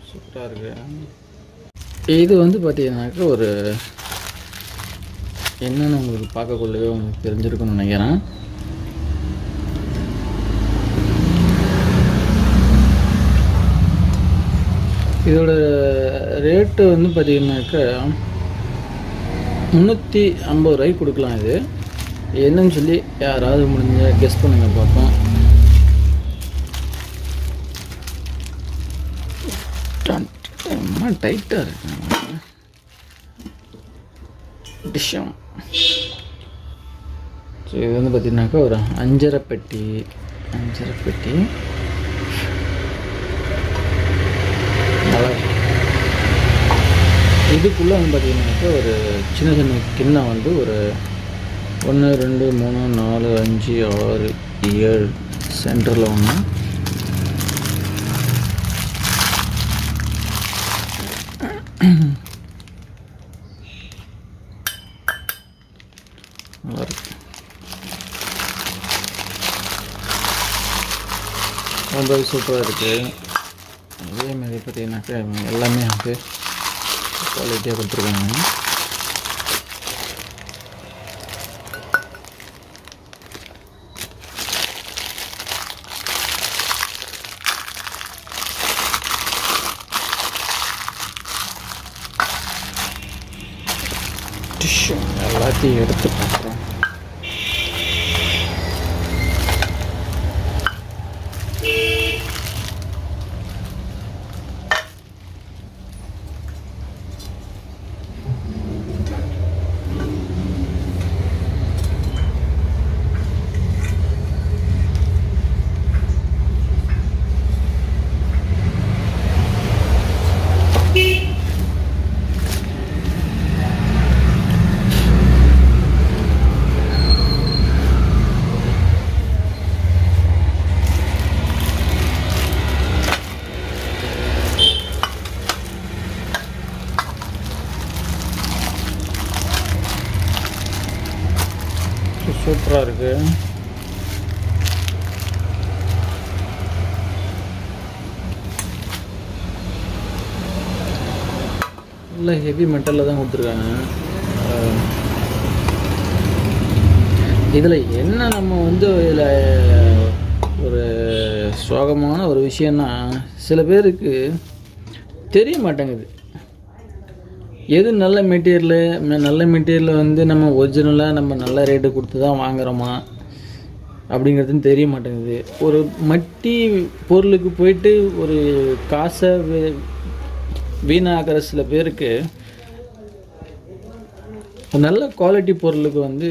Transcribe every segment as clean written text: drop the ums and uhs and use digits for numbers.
சூப்பராக இருக்குது. இது வந்து பார்த்தீங்கன்னாக்கா ஒரு என்னென்னு உங்களுக்கு பார்க்கக்குள்ளவே உங்களுக்கு தெரிஞ்சிருக்குன்னு நினைக்கிறேன். இதோட ரேட்டு வந்து பார்த்திங்கனாக்கா 350 ரூபாய்க்கு கொடுக்கலாம். இது என்னன்னு சொல்லி யாராவது முடிஞ்ச கெஸ் பண்ணுங்க பார்ப்போம். டைட்டாக இருக்கு டிஷ்ஷம். ஸோ இது வந்து பார்த்திங்கனாக்கா ஒரு அஞ்சரை பெட்டி. இதுக்குள்ளே வந்து பார்த்திங்கனாக்கா ஒரு சின்ன சின்ன கிண்ணம் வந்து ஒரு 1 2 3 4 5 6 7 சென்டரில் ஒன்று, நல்லாயிருக்கு. ரொம்ப சூப்பராக இருக்குது. அதேமாதிரி பார்த்திங்கனாக்கா எல்லாமே வந்து குவாலிட்டியாக கொடுத்துருக்காங்க. டிஷ்யூ எல்லாத்தையும் எடுத்து பார்க்குறோம். சூப்பராக இருக்குது. நல்லா ஹெவி மெட்டலில் தான் கொடுத்துருக்காங்க. இதில் என்ன நம்ம வந்து இதில் ஒரு சோகமான ஒரு விஷயம்னா, சில பேருக்கு தெரிய மாட்டேங்குது எது நல்ல மெட்டீரியலை வந்து நம்ம ஒரிஜினலாக நம்ம நல்ல ரேட்டு கொடுத்து தான் வாங்குகிறோமா அப்படிங்கிறதுன்னு தெரிய மாட்டேங்குது. ஒரு மட்டி பொருளுக்கு போயிட்டு ஒரு காசை வீணாகிற சில பேருக்கு நல்ல குவாலிட்டி பொருளுக்கு வந்து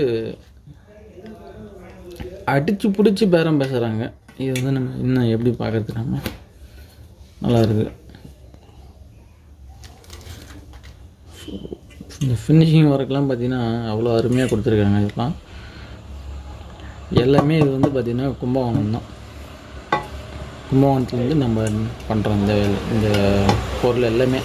அடித்து பிடிச்சி பேரம் பேசுகிறாங்க. இது வந்து நம்ம இன்னும் எப்படி பார்க்குறது, நம்ம நல்லா இருக்குது. இந்த ஃபினிஷிங் ஒர்க்லாம் பார்த்திங்கன்னா அவ்வளோ அருமையாக கொடுத்துருக்காங்க. இதெல்லாம் எல்லாமே இது வந்து பார்த்திங்கன்னா கும்பகோணம் தான். கும்பகோணத்துலேருந்து நம்ம பண்ணுறோம் இந்த பொருள் எல்லாமே.